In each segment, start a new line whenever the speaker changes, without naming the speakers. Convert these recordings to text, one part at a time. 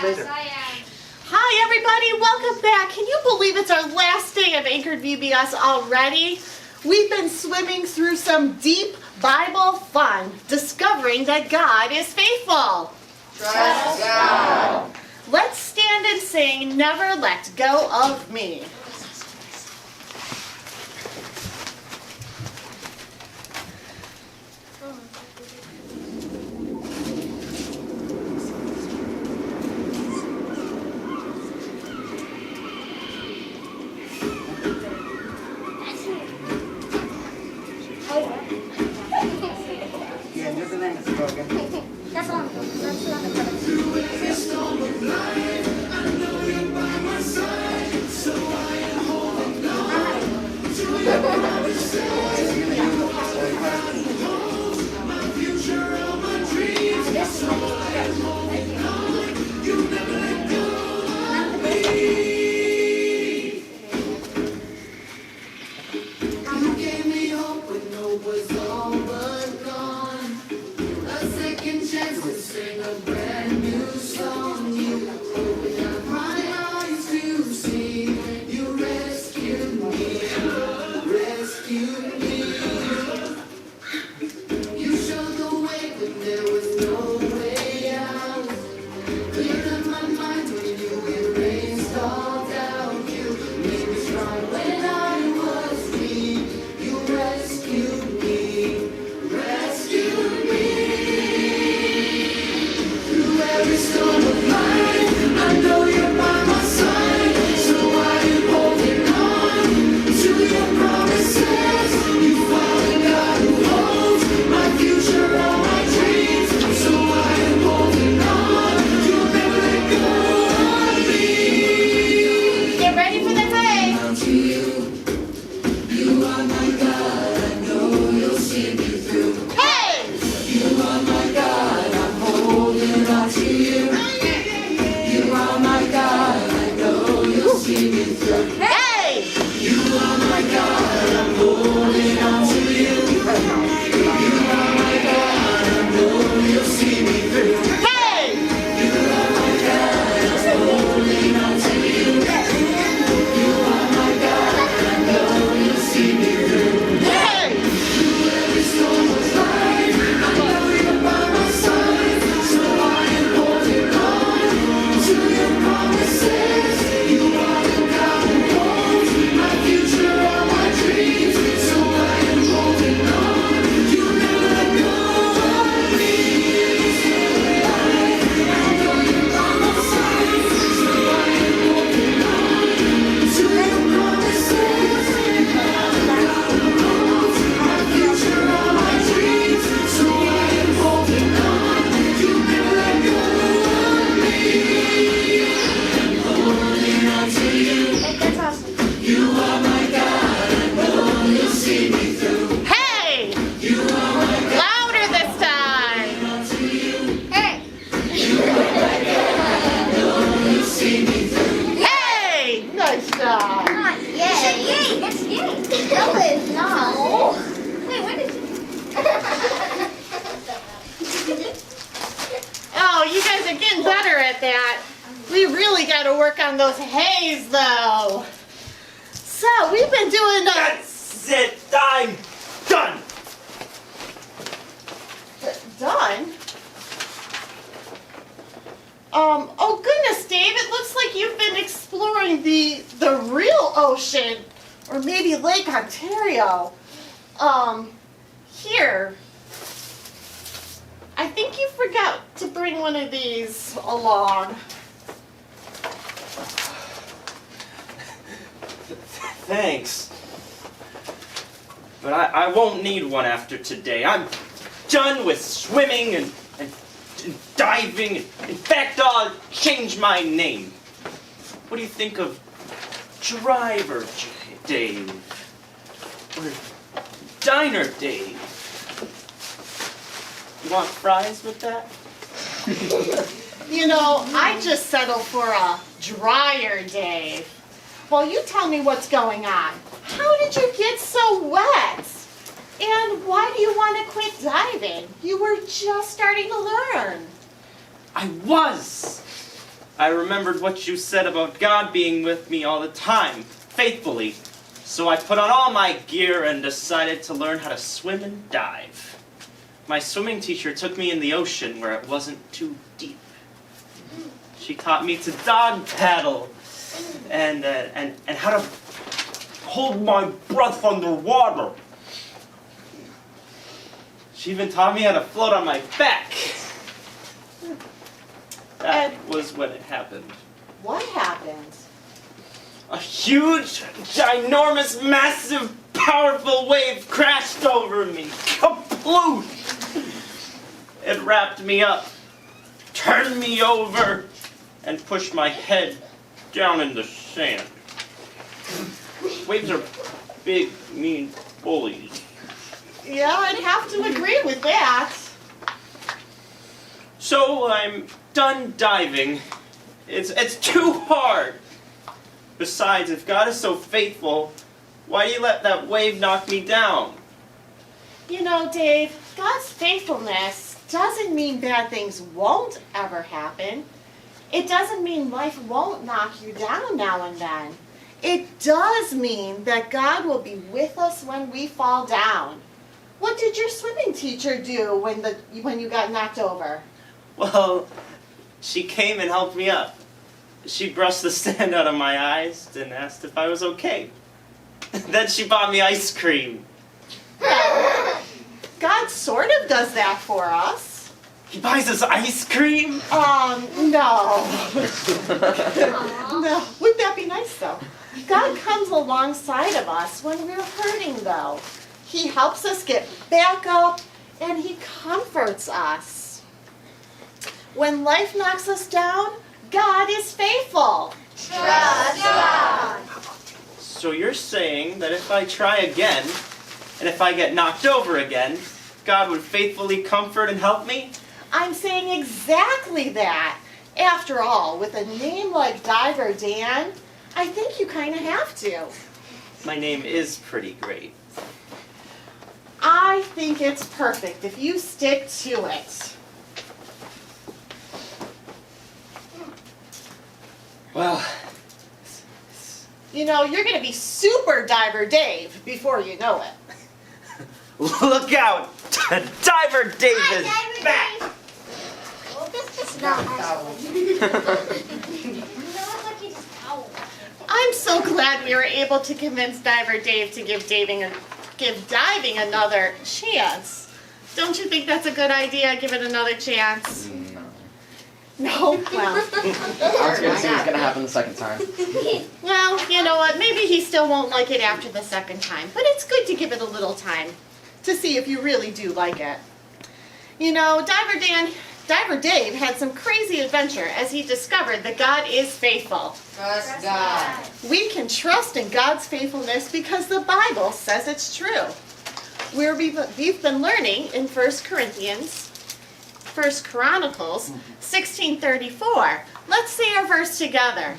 Later.
Hi everybody, welcome back. Can you believe it's our last day of Anchored VBS already? We've been swimming through some deep Bible fun, discovering that God is faithful.
Trust God.
Let's stand and sing, Never Let Go of Me.
Yeah, just the next program.
That's on. That's on the cover.
We really got to work on those hays, though. So, we've been doing
That's it! I'm done!
Done? Oh goodness, Dave, it looks like you've been exploring the real ocean, or maybe Lake Ontario. Here. I think you forgot to bring one of these along.
Thanks. But I won't need one after today. I'm done with swimming and diving. In fact, I'll change my name. What do you think of Driver Dave? Or Diner Dave? You want fries with that?
You know, I just settled for a drier Dave. Well, you tell me what's going on. How did you get so wet? And why do you want to quit diving? You were just starting to learn.
I was. I remembered what you said about God being with me all the time, faithfully. So I put on all my gear and decided to learn how to swim and dive. My swimming teacher took me in the ocean where it wasn't too deep. She taught me to dog paddle and how to hold my breath underwater. She even taught me how to float on my back. That was when it happened.
What happened?
A huge, ginormous, massive, powerful wave crashed over me. Kaploosh! It wrapped me up, turned me over, and pushed my head down in the sand. Waves are big, mean bullies.
Yeah, I'd have to agree with that.
So I'm done diving. It's too hard. Besides, if God is so faithful, why do you let that wave knock me down?
You know, Dave, God's faithfulness doesn't mean bad things won't ever happen. It doesn't mean life won't knock you down now and then. It does mean that God will be with us when we fall down. What did your swimming teacher do when you got knocked over?
Well, she came and helped me up. She brushed the sand out of my eyes and asked if I was okay. Then she bought me ice cream.
Well, God sort of does that for us.
He buys us ice cream?
No. No. Wouldn't that be nice, though? God comes alongside of us when we're hurting, though. He helps us get back up, and He comforts us. When life knocks us down, God is faithful.
Trust God.
So you're saying that if I try again, and if I get knocked over again, God would faithfully comfort and help me?
I'm saying exactly that. After all, with a name like Diver Dan, I think you kind of have to.
My name is pretty great.
I think it's perfect if you stick to it.
Well,
You know, you're going to be Super Diver Dave before you know it.
look out! Diver Dave is back!
Well, this is not You know what? Like you just towel.
I'm so glad we were able to convince Diver Dave to give diving another chance. Don't you think that's a good idea? Give it another chance? No? Well,
I was going to see what's going to happen the second time.
well, you know what? Maybe he still won't like it after the second time. But it's good to give it a little time to see if you really do like it. You know, Diver Dave had some crazy adventure as he discovered that God is faithful.
Trust God.
We can trust in God's faithfulness because the Bible says it's true. We've been learning in 1 Chronicles 16:34. Let's say our verse together.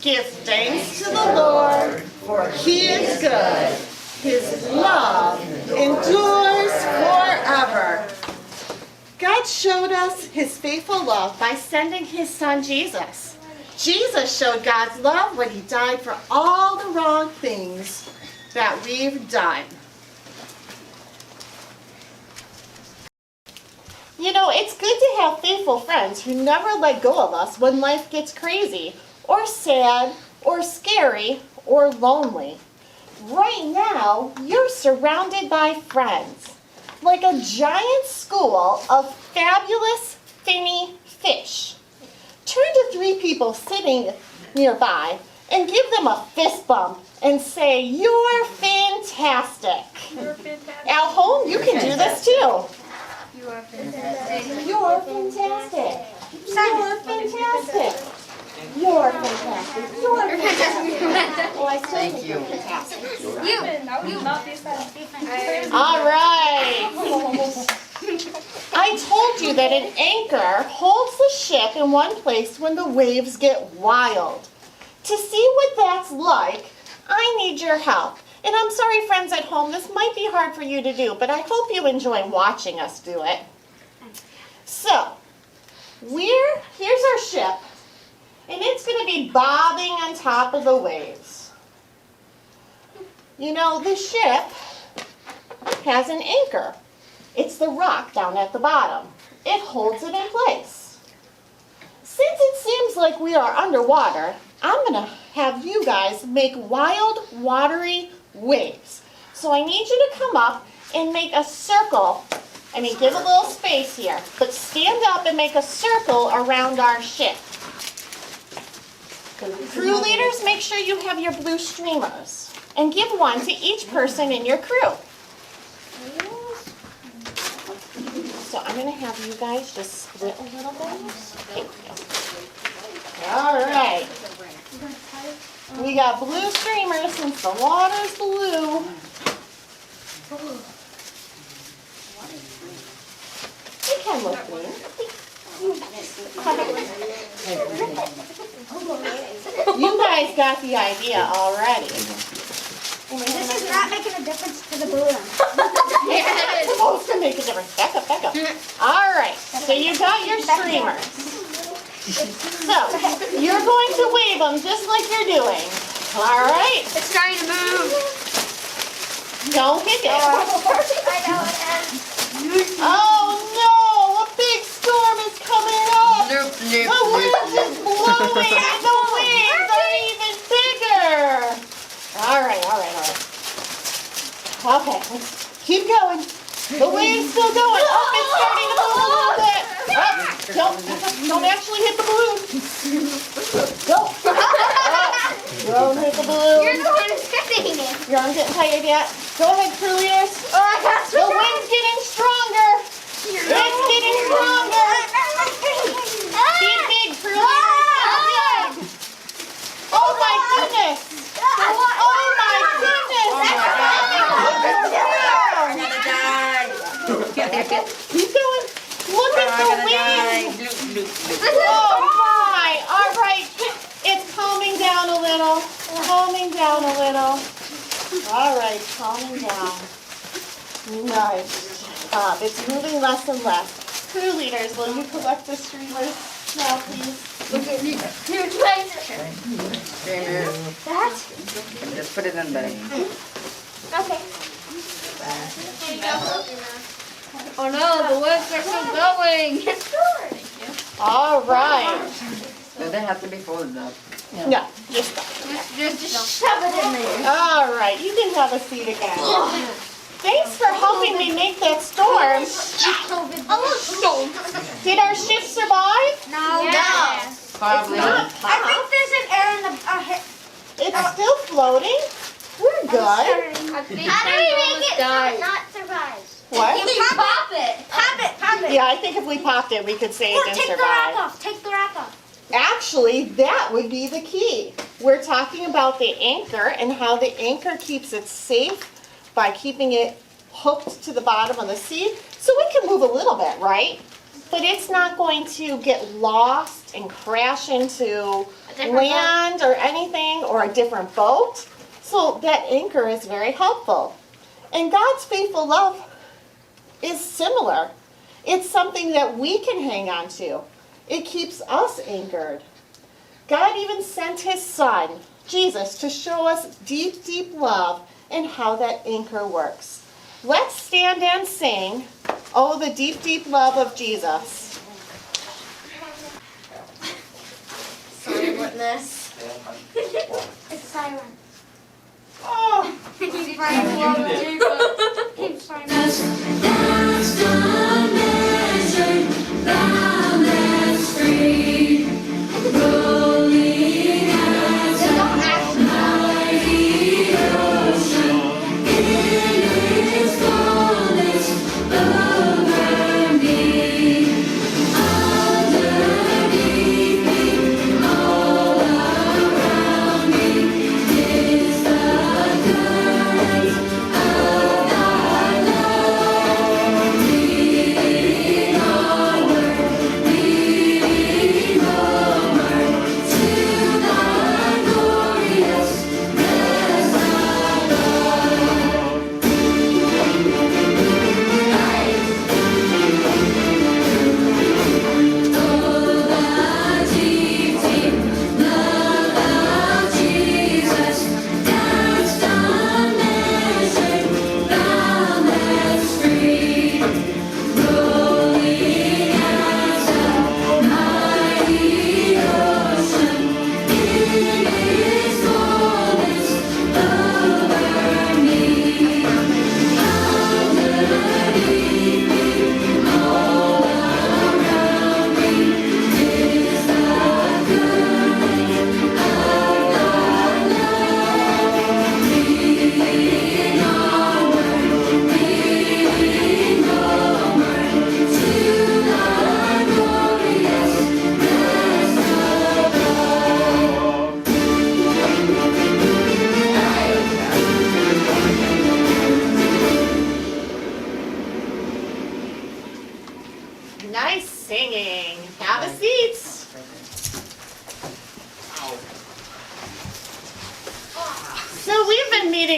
Give thanks to the Lord, for He is good. His love endures forever. God showed us His faithful love by sending His Son Jesus. Jesus showed God's love when He died for all the wrong things that we've done. You know, it's good to have faithful friends who never let go of us when life gets crazy, or sad, or scary, or lonely. Right now, you're surrounded by friends, like a giant school of fabulous, finny fish. Turn to 3 people sitting nearby and give them a fist bump and say, "You're fantastic."
You're fantastic.
At home, you can do this too.
You are fantastic.
You're fantastic. You're fantastic. You're fantastic. You're fantastic. Oh, I still
Thank
think
you.
you're fantastic.
All
All right. I told you that an anchor holds the ship in one place when the waves get wild. To see what that's like, I need your help. And I'm sorry, friends at home, this might be hard for you to do, but I hope you enjoy watching us do it. So, here's our ship, bobbing on top of the waves. You know, the ship has an anchor. It's the rock down at the bottom. It holds it in place. Since it seems like we are underwater, I'm going to have you guys make wild, watery waves. So I need you to come up and make a circle. I mean, give a little space here, but stand up and make a circle around our ship. Crew leaders, make sure you have your blue streamers and give one to each person in your crew. So I'm going to have you guys just split a little bit. Thank you. All right. We got blue streamers since the water's blue. You can look green. You guys got the idea already.
This is not making a difference to the balloon.
It's supposed to make a difference. Back up, back up. All right, so you got your streamers. So, you're going to wave them just like you're doing. All right?
It's trying to move.
Don't hit it.
I know it is.
Oh no, a big storm is coming up.
Nope,
The
nope,
wind is blowing and the waves are even bigger. All right. Okay, let's keep going. The wave's still going. Oh, it's starting to move a little bit. Don't actually hit the balloon. Go. Don't hit the balloon.
You're the one who's hitting it.
You're not getting tired yet. Go ahead, crew leaders. The wind's getting stronger. It's getting stronger. Keep big, crew leaders. Keep big. Oh my goodness. Oh my goodness.
I'm gonna die.
Keep going. Look at the wind. Oh my. All right. It's calming down a little. Calming down a little. All right, calming down. Nice job. It's moving less and less. Crew leaders, will you collect the streamers now, please?
Look at me. Here, try it.
Streamer.
That?
Just put it in there.
Okay. Oh no, the waves are still going.
All right.
Do they have to be folded up?
No, just
Just shove it in there.
all right. You can have a seat again. Thanks for helping me make that storm. Did our ship survive?
No.
It's
Probably.
not.
I think there's an air in the.
It's still floating. We're good.
How do we make it so it not survive?
What?
Pop it. Pop it.
Yeah, I think if we popped it, we could say it
Or
didn't
take the
survive.
wrap off. Take the wrap off.
Actually, that would be the key. We're talking about the anchor and how the anchor keeps it safe by keeping it hooked to the bottom of the sea. So it can move a little bit, right? But it's not going to get lost and crash into land or anything or a different boat. So that anchor is very helpful. And God's faithful love is similar. It's something that we can hang on to. It keeps us anchored. God even sent his son, Jesus, to show us deep, deep love and how that anchor works. Let's stand and sing, "Oh, the deep, deep love of Jesus."
Silentness. It's silent.
Oh,
Keep silent. Keep silent.
Thy love.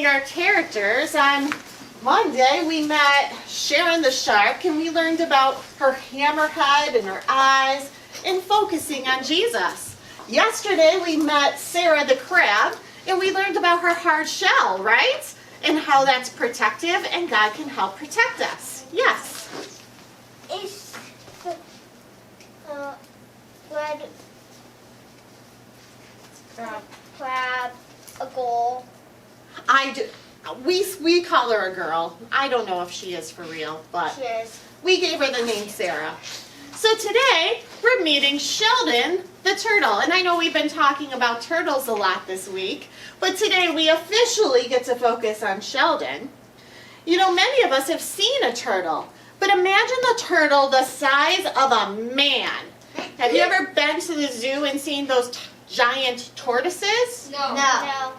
our characters. On Monday, we met Sharon the shark, and we learned about her hammerhead and her eyes and focusing on Jesus. Yesterday, we met Sarah the crab, and we learned about her hard shell, right? And how that's protective, and God can help protect us. Yes?
Is the red crab a goal?
We call her a girl. I don't know if she is for real, but
She is.
we gave her the name Sarah. So today, we're meeting Sheldon the turtle. And I know we've been talking about turtles a lot this week, but today we officially get to focus on Sheldon. You know, many of us have seen a turtle, but imagine the turtle the size of a man. Have you ever been to the zoo and seen those giant tortoises?
No.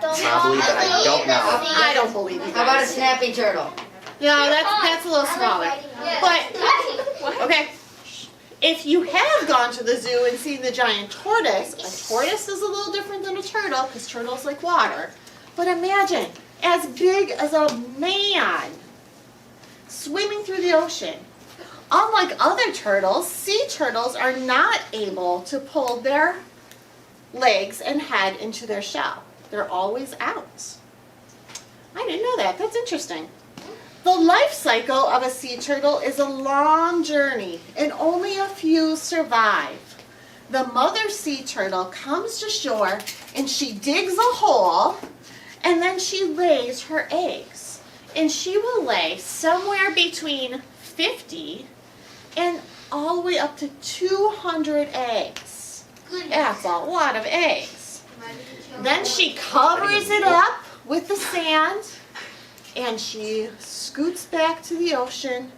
Probably, but I don't know.
I don't believe you
How about a
guys.
snapping turtle?
No, that's a little smaller. But, okay, if you have gone to the zoo and seen the giant tortoise, a tortoise is a little different than a turtle because turtles like water. But imagine, as big as a man swimming through the ocean. Unlike other turtles, sea turtles are not able to pull their legs and head into their shell. They're always out. I didn't know that. That's interesting. The life cycle of a sea turtle is a long journey, and only a few survive. The mother sea turtle comes to shore, and she digs a hole, and then she lays her eggs. And she will lay somewhere between 50 and all the way up to 200 eggs. That's a lot of eggs. Then she covers it up with the sand, and she scoots back to the ocean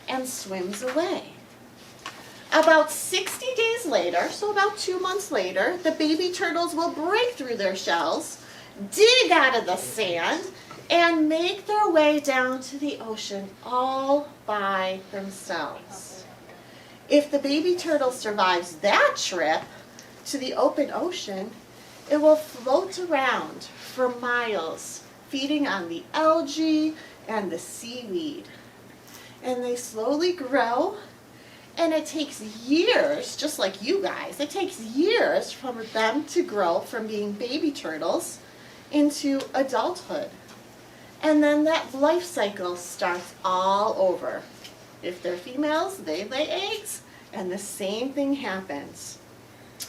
and swims away. About 60 days later, so about 2 months later, the baby turtles will break through their shells, dig out of the sand, and make their way down to the ocean all by themselves. If the baby turtle survives that trip to the open ocean, it will float around for miles, feeding on the algae and the seaweed. And they slowly grow, and it takes years, just like you guys, it takes years for them to grow from being baby turtles into adulthood. And then that life cycle starts all over. If they're females, they lay eggs, and the same thing happens.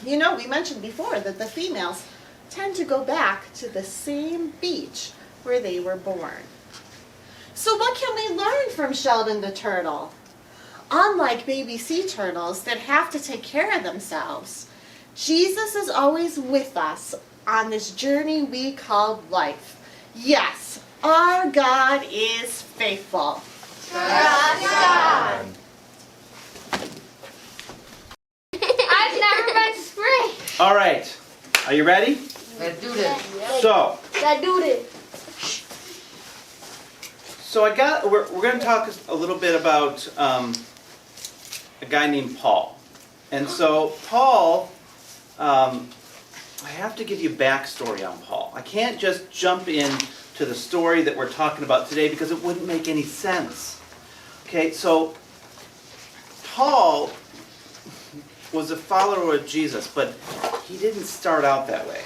You know, we mentioned before that the females tend to go back to the same beach where they were born. So what can we learn from Sheldon the turtle? Unlike baby sea turtles that have to take care of themselves, Jesus is always with us on this journey we call life. Yes, our God is faithful.
Trust God. I've never been to spring.
All right, are you ready?
Let's do this.
So
Let's do this.
we're going to talk a little bit about a guy named Paul. And so Paul, I have to give you backstory on Paul. I can't just jump in to the story that we're talking about today because it wouldn't make any sense. Okay, so Paul was a follower of Jesus, but he didn't start out that way.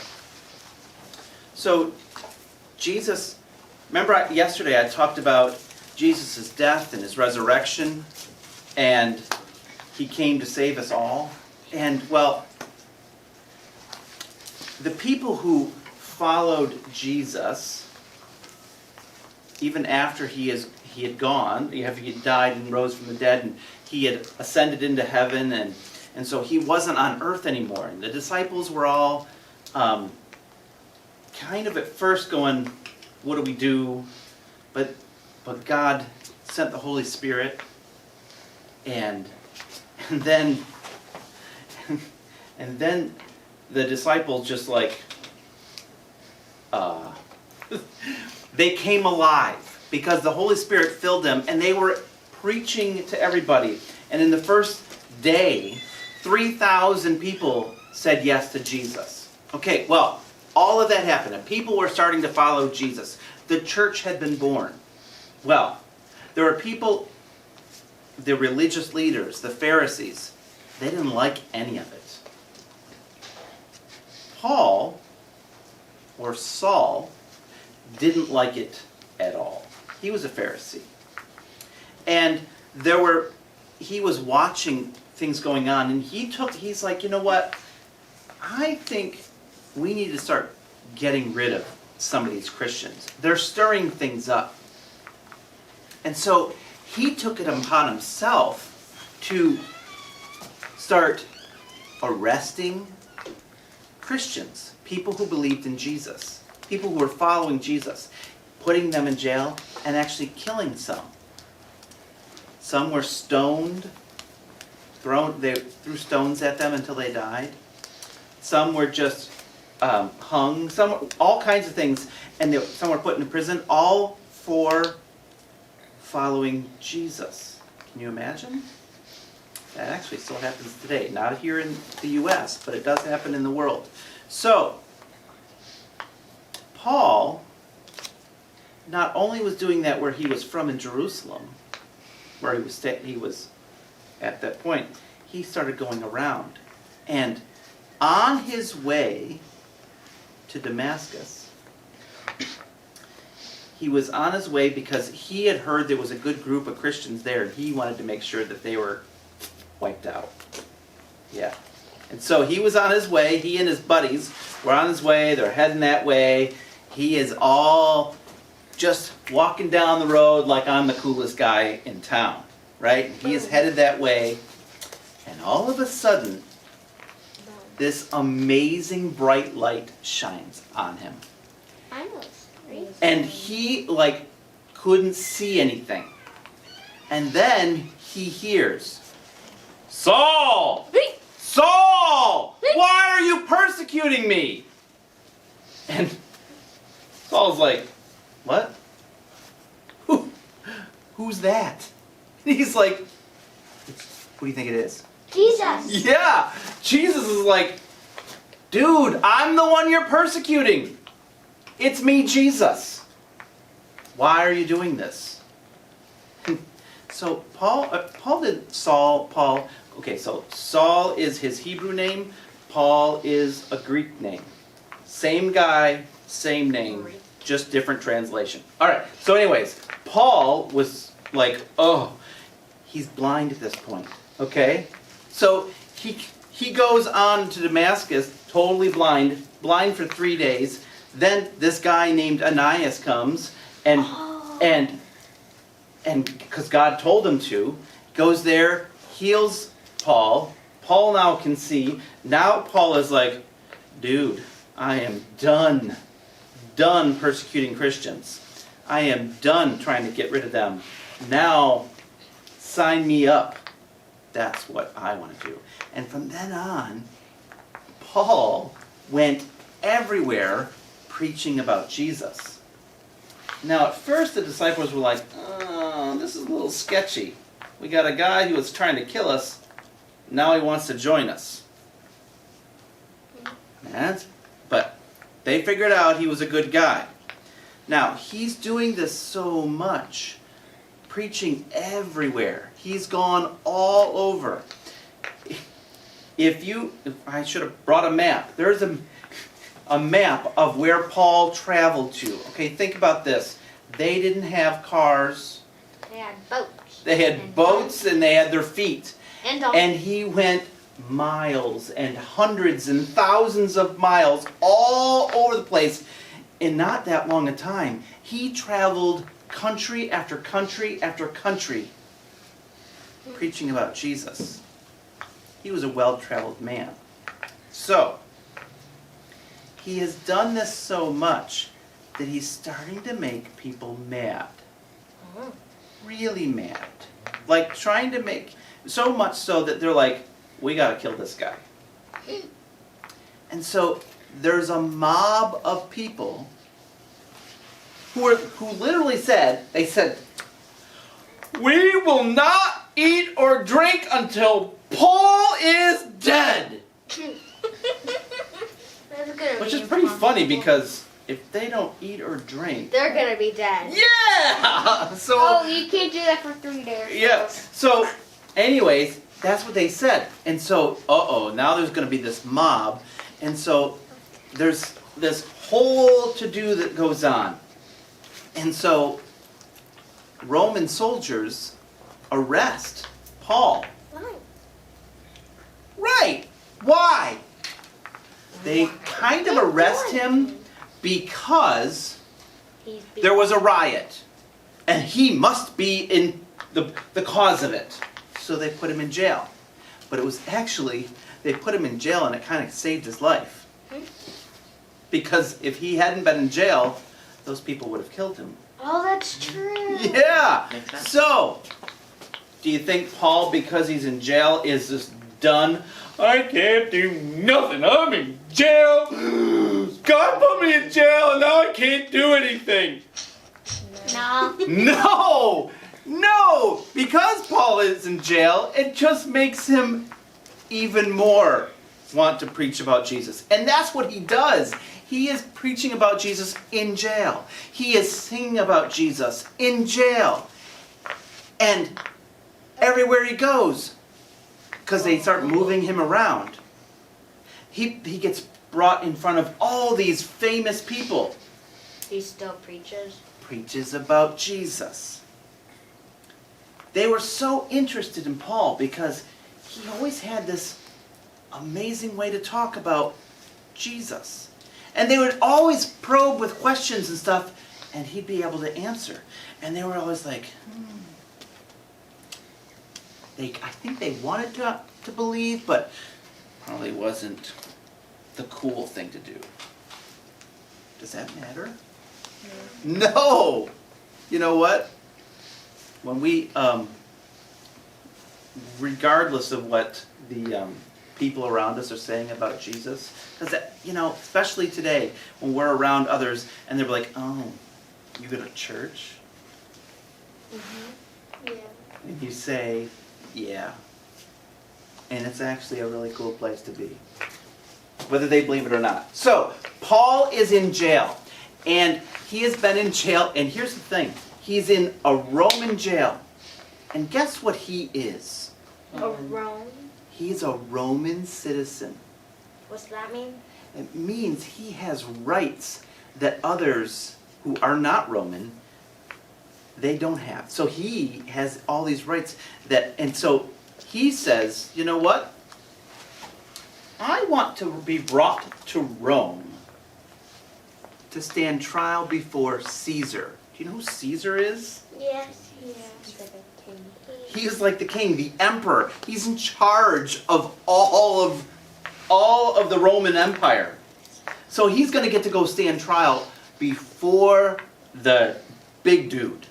So Jesus, remember yesterday I talked about Jesus' death and his resurrection, and he came to save us all. And well, the people who followed Jesus, even after he had gone, he had died and rose from the dead, and he had ascended into heaven, and so he wasn't on earth anymore. And the disciples were all kind of at first going, what do we do? But God sent the Holy Spirit, and then the disciples just like they came alive because the Holy Spirit filled them, and they were preaching to everybody. And in the first day, 3,000 people said yes to Jesus. Okay, well, all of that happened, and people were starting to follow Jesus.
the church had been born. Well, there were people, the religious leaders, the Pharisees, they didn't like any of it. Paul, or Saul, didn't like it at all. He was a Pharisee. And he was watching things going on, and he's like, you know what? I think we need to start getting rid of some of these Christians. They're stirring things up. And so he took it upon himself to start arresting Christians, people who believed in Jesus, people who were following Jesus, putting them in jail and actually killing some. Some were stoned, they threw stones at them until they died. Some were just hung, all kinds of things, and some were put in prison, all for following Jesus. Can you imagine? That actually still happens today. Not here in the U.S., but it does happen in the world. So, Paul not only was doing that where he was from in Jerusalem, where he was at that point, he started going around. And on his way to Damascus, he was on his way because he had heard there was a good group of Christians there, and he wanted to make sure that they were wiped out. Yeah. And so he was on his way, he and his buddies were on his way, they're heading that way. He is all just walking down the road like I'm the coolest guy in town, right? He is headed that way, and all of a sudden, this amazing bright light shines on him. And he, couldn't see anything. And then he hears, Saul! Saul! Why are you persecuting me? And Saul's like, what? Who's that? And he's like, who do you think it is?
Jesus.
Yeah! Jesus is like, dude, I'm the one you're persecuting. It's me, Jesus. Why are you doing this? So Saul is his Hebrew name. Paul is a Greek name. Same guy, same name, just different translation. All right, so anyways, Paul was like, oh, he's blind at this point, okay? So he goes on to Damascus, totally blind for 3 days. Then this guy named Ananias comes, and because God told him to, goes there, heals Paul. Paul now can see. Now Paul is like, dude, I am done persecuting Christians. I am done trying to get rid of them. Now, sign me up. That's what I want to do. And from then on, Paul went everywhere preaching about Jesus. Now, at first the disciples were like, oh, this is a little sketchy. We got a guy who was trying to kill us. Now he wants to join us. But they figured out he was a good guy. Now, he's doing this so much, preaching everywhere. He's gone all over. I should have brought a map. There's a map of where Paul traveled to. Okay, think about this. They didn't have cars.
They had boats.
They had boats and they had their feet.
And
he went miles and hundreds and thousands of miles all over the place in not that long a time. He traveled country after country after country preaching about Jesus. He was a well-traveled man. So, he has done this so much that he's starting to make people mad. Really mad. Like trying to make, so much so that they're like, we gotta kill this guy. And so there's a mob of people who literally said, we will not eat or drink until Paul is dead. Which is pretty funny because if they don't eat or drink.
They're gonna be dead.
Yeah! So,
Oh, you can't do that for 3 days.
yeah. So, anyways, that's what they said. And so, now there's going to be this mob. And so, there's this whole to-do that goes on. And so, Roman soldiers arrest Paul.
Why?
Right. Why? They kind of arrest him because there was a riot. And he must be in the cause of it. So they put him in jail. But it was actually, they put him in jail and it kind of saved his life. Because if he hadn't been in jail, those people would have killed him.
Oh, that's true.
Yeah.
Makes sense.
So, do you think Paul, because he's in jail, is just done? I can't do nothing. I'm in jail. God put me in jail and now I can't do anything.
No.
No! No! Because Paul is in jail, it just makes him even more want to preach about Jesus. And that's what he does. He is preaching about Jesus in jail. He is singing about Jesus in jail. And everywhere he goes, because they start moving him around, he gets brought in front of all these famous people.
He still preaches.
Preaches about Jesus. They were so interested in Paul because he always had this amazing way to talk about Jesus. And they would always probe with questions and stuff, and he'd be able to answer. And they were always like, I think they wanted to believe, but probably wasn't the cool thing to do. Does that matter? No! You know what? When we, regardless of what the people around us are saying about Jesus, because, especially today, when we're around others and they're like, oh, you go to church?
Yeah.
And you say, yeah. And it's actually a really cool place to be, whether they believe it or not. So, Paul is in jail. And he has been in jail, and here's the thing. He's in a Roman jail. And guess what he is?
A Rome?
He's a Roman citizen.
What's that mean?
It means he has rights that others who are not Roman, they don't have. So he has all these rights and so he says, you know what? I want to be brought to Rome to stand trial before Caesar. Do you know who Caesar is?
Yes. He's like a king.
He is like the king, the emperor. He's in charge of all of the Roman Empire. So he's going to get to go stand trial before the big dude.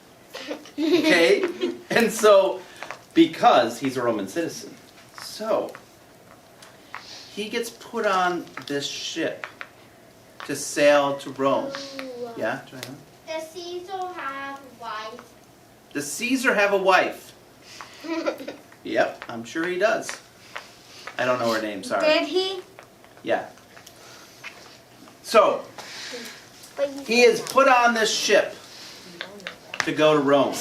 Okay? And so, because he's a Roman citizen. So, he gets put on this ship to sail to Rome. Yeah, Joanna?
Does Caesar have a wife?
Does Caesar have a wife? Yep, I'm sure he does. I don't know her name, sorry.
Did he?
Yeah. So, he is put on this ship to go to Rome.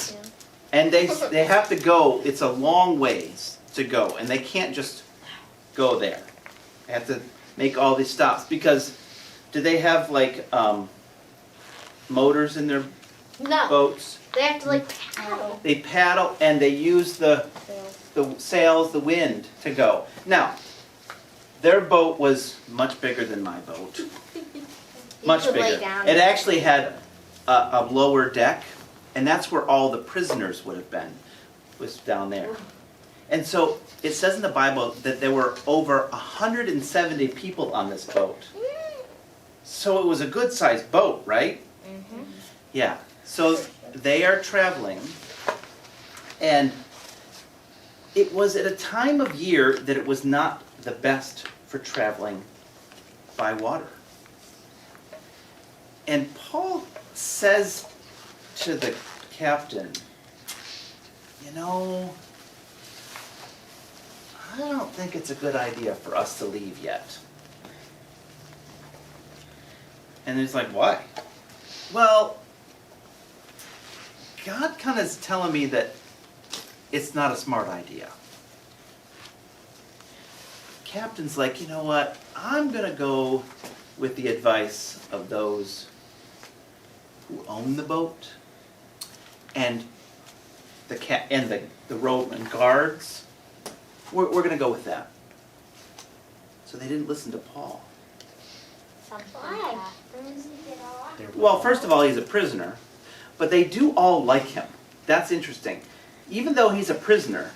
And they have to go, it's a long ways to go, and they can't just go there. They have to make all these stops, because do they have like motors in their
No.
boats?
They have to like paddle.
They paddle and they use the sails, the wind to go. Now, their boat was much bigger than my boat. Much
could lay
bigger.
down.
It actually had a lower deck, and that's where all the prisoners would have been, was down there. And so it says in the Bible that there were over 170 people on this boat. So it was a good sized boat, right?
Mm-hmm.
Yeah. So they are traveling, and it was at a time of year that it was not the best for traveling by water. And Paul says to the captain, you know, I don't think it's a good idea for us to leave yet. And he's like, why? Well, God kind of is telling me that it's not a smart idea. Captain's like, you know what? I'm going to go with the advice of those who own the boat and the rowman guards. We're going to go with that. So they didn't listen to Paul.
Why?
Well, first of all, he's a prisoner, but they do all like him. That's interesting. Even though he's a prisoner,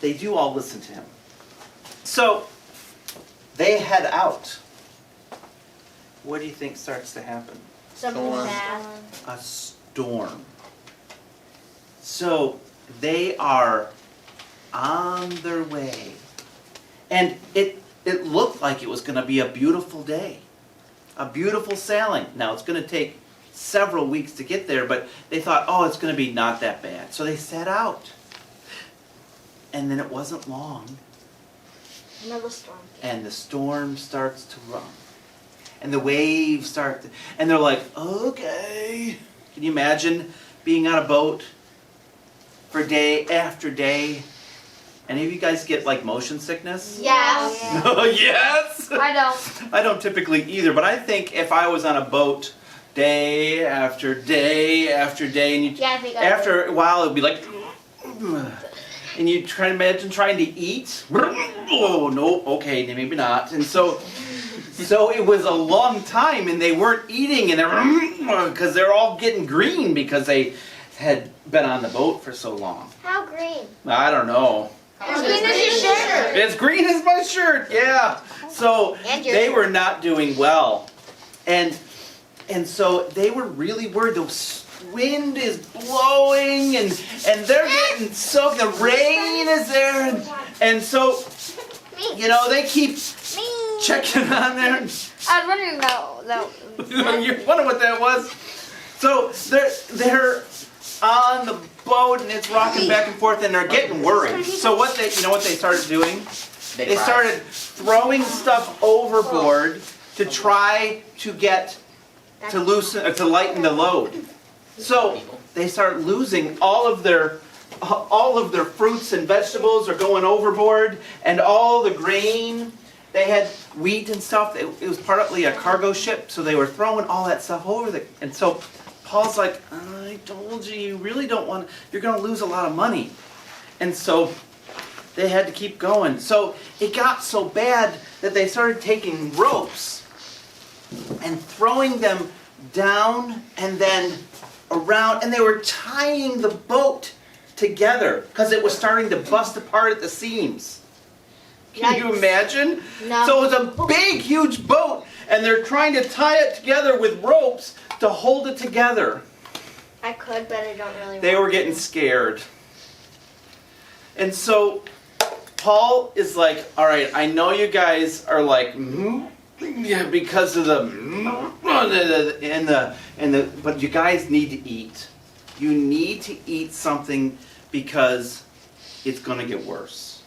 they do all listen to him. So they head out. What do you think starts to happen?
Something bad.
A storm. So they are on their way. And it looked like it was going to be a beautiful day. A beautiful sailing. Now it's going to take several weeks to get there, but they thought, oh, it's going to be not that bad. So they set out. And then it wasn't long.
Another storm.
And the storm starts to run. And the waves start to, and they're like, okay. Can you imagine being on a boat for day after day? Any of you guys get like motion sickness?
Yes.
Oh, yes!
I don't.
I don't typically either, but I think if I was on a boat day after day after day, and
Yeah, I think I
after a while it would be like, and you try to imagine trying to eat. Oh, no, okay, maybe not. And so it was a long time, and they weren't eating, and they're because they're all getting green because they had been on the boat for so long.
How green?
I don't know.
As green as your shirt.
As green as my shirt, yeah. So
And your
they
shirt.
were not doing well, and so they were really worried. The wind is blowing, and they're getting soaked. The rain is there, and so
Me.
they keep
Me.
checking on there.
I was wondering though.
You wonder what that was. So they're on the boat, and it's rocking back and forth, and they're getting worried. So what they started doing? They started throwing stuff overboard to try to get to lighten the load. So they start losing all of their fruits and vegetables are going overboard, and all the grain. They had wheat and stuff. It was partly a cargo ship, so they were throwing all that stuff over and so Paul's like, I told you, you really don't want to, you're going to lose a lot of money. And so they had to keep going. So it got so bad that they started taking ropes and throwing them down and then around, and they were tying the boat together because it was starting to bust apart at the seams. Can you imagine?
No.
So it was a big, huge boat, and they're trying to tie it together with ropes to hold it together.
I could, but I don't really.
They were getting scared. And so Paul is like, all right, I know you guys are like, yeah, because of but you guys need to eat. You need to eat something because it's going to get worse.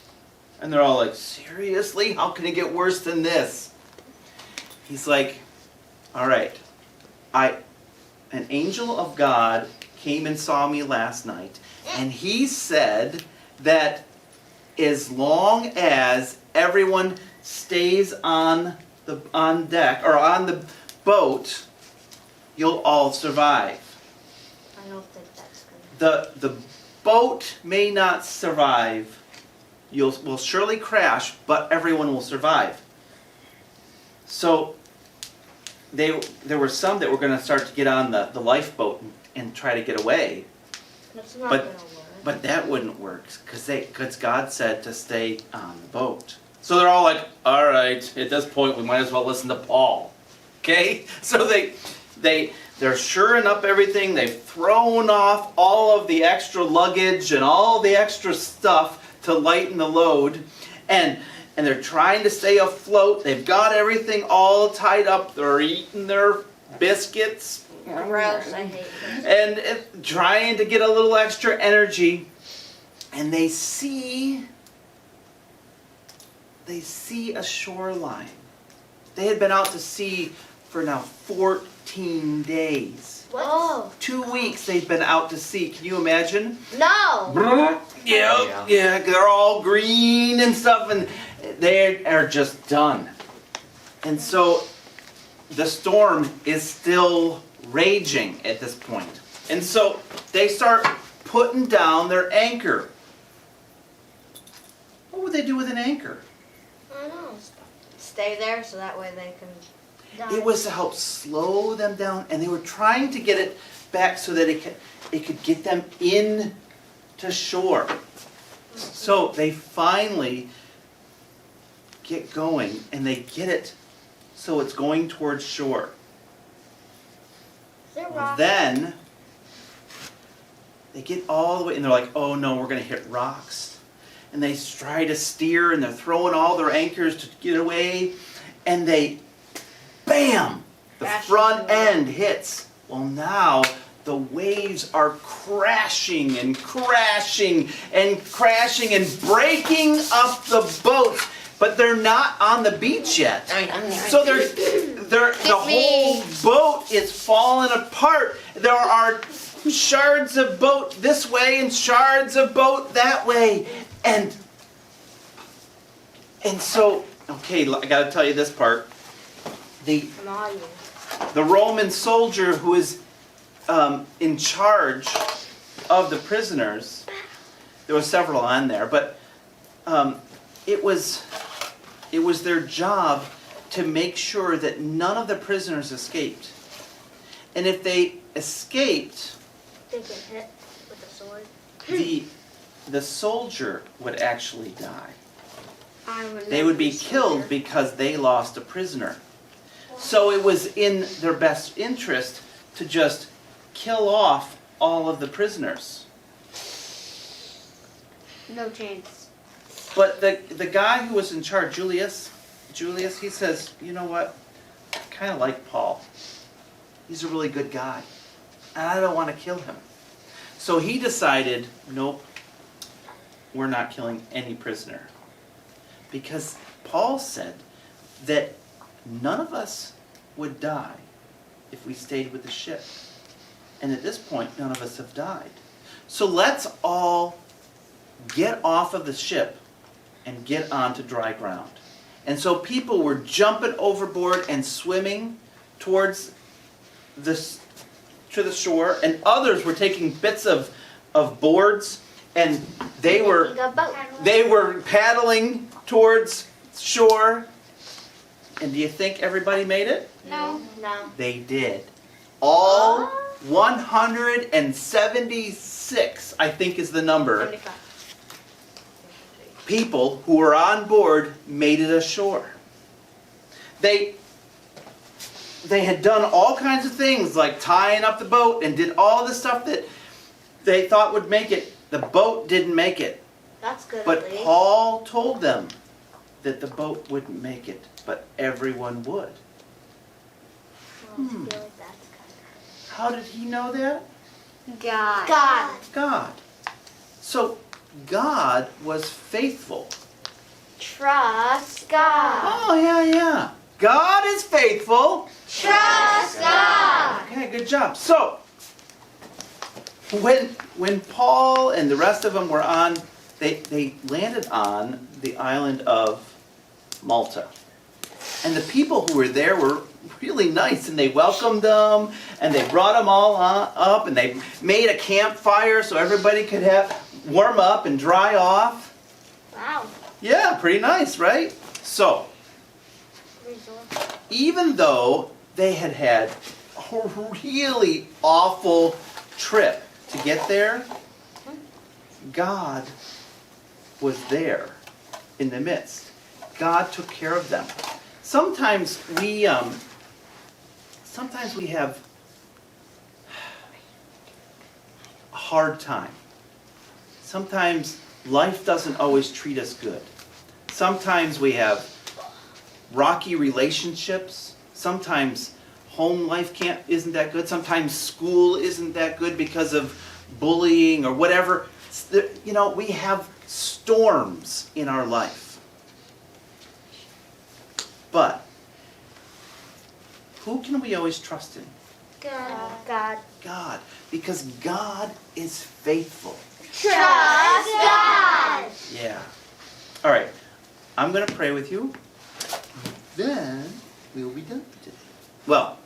And they're all like, seriously? How can it get worse than this? He's like, all right, an angel of God came and saw me last night, and he said that as long as everyone stays on deck or on the boat, you'll all survive.
I don't think that's good.
The boat may not survive. Will surely crash, but everyone will survive. So there were some that were going to start to get on the lifeboat and try to get away.
That's not
But-
gonna work.
But that wouldn't work because God said to stay on the boat. So they're all like, all right, at this point we might as well listen to Paul. Okay? So they're shoring up everything. They've thrown off all of the extra luggage and all the extra stuff to lighten the load. And they're trying to stay afloat. They've got everything all tied up. They're eating their biscuits.
Gross, I hate this.
And trying to get a little extra energy, and they see a shoreline. They had been out to sea for now 14 days.
What?
2 weeks they've been out to sea. Can you imagine?
No.
Yeah, they're all green and stuff, and they are just done. And so the storm is still raging at this point. And so they start putting down their anchor. What would they do with an anchor?
I don't know. Stay there so that way they can die.
It was to help slow them down, and they were trying to get it back so that it could get them in to shore. So they finally get going, and they get it so it's going towards shore.
Is there rocks?
Then they get all the way, and they're like, oh no, we're going to hit rocks. And they try to steer, and they're throwing all their anchors to get away, and they, bam, the
Crash
front
into it.
end hits. Well, now the waves are crashing and crashing and crashing and breaking up the boat, but they're not on the beach yet. So the whole boat is falling apart. There are shards of boat this way and shards of boat that way. And so, okay, I got to tell you this part. The Roman soldier who is in charge of the prisoners, there were several on there, but it was their job to make sure that none of the prisoners escaped. And if they escaped,
They get hit with a sword.
the soldier would actually die.
I would
They
never
would be
sword.
killed because they lost a prisoner. So it was in their best interest to just kill off all of the prisoners.
No chance.
But the guy who was in charge, Julius, he says, you know what? I kind of like Paul. He's a really good guy. And I don't want to kill him. So he decided, nope, we're not killing any prisoner. Because Paul said that none of us would die if we stayed with the ship. And at this point, none of us have died. So let's all get off of the ship and get onto dry ground. And so people were jumping overboard and swimming towards to the shore, and others were taking bits of boards, and they were paddling towards shore. And do you think everybody made it?
No. No.
They did. All 176, I think is the number,
75.
people who were on board made it ashore. They had done all kinds of things like tying up the boat and did all the stuff that they thought would make it. The boat didn't make it.
That's good.
But
at least.
Paul told them that the boat wouldn't make it, but everyone would.
I feel like that's kind
How did he know that?
of God.
God. So God was faithful.
Trust God.
Oh, yeah. God is faithful.
Trust God.
Okay, good job. So, when Paul and the rest of them were on, they landed on the island of Malta. And the people who were there were really nice, and they welcomed them, and they brought them all up, and they made a campfire so everybody could warm up and dry off.
Wow.
Yeah, pretty nice, right? So,
Resort.
even though they had had a really awful trip to get there, God was there in the midst. God took care of them. Sometimes we have a hard time. Sometimes life doesn't always treat us good. Sometimes we have rocky relationships. Sometimes home life isn't that good. Sometimes school isn't that good because of bullying or whatever. You know, we have storms in our life. But Who can we always trust in?
God.
God. Because God is faithful.
Trust God.
Yeah. All right. I'm going to pray with you. Then we'll be done for today. Well,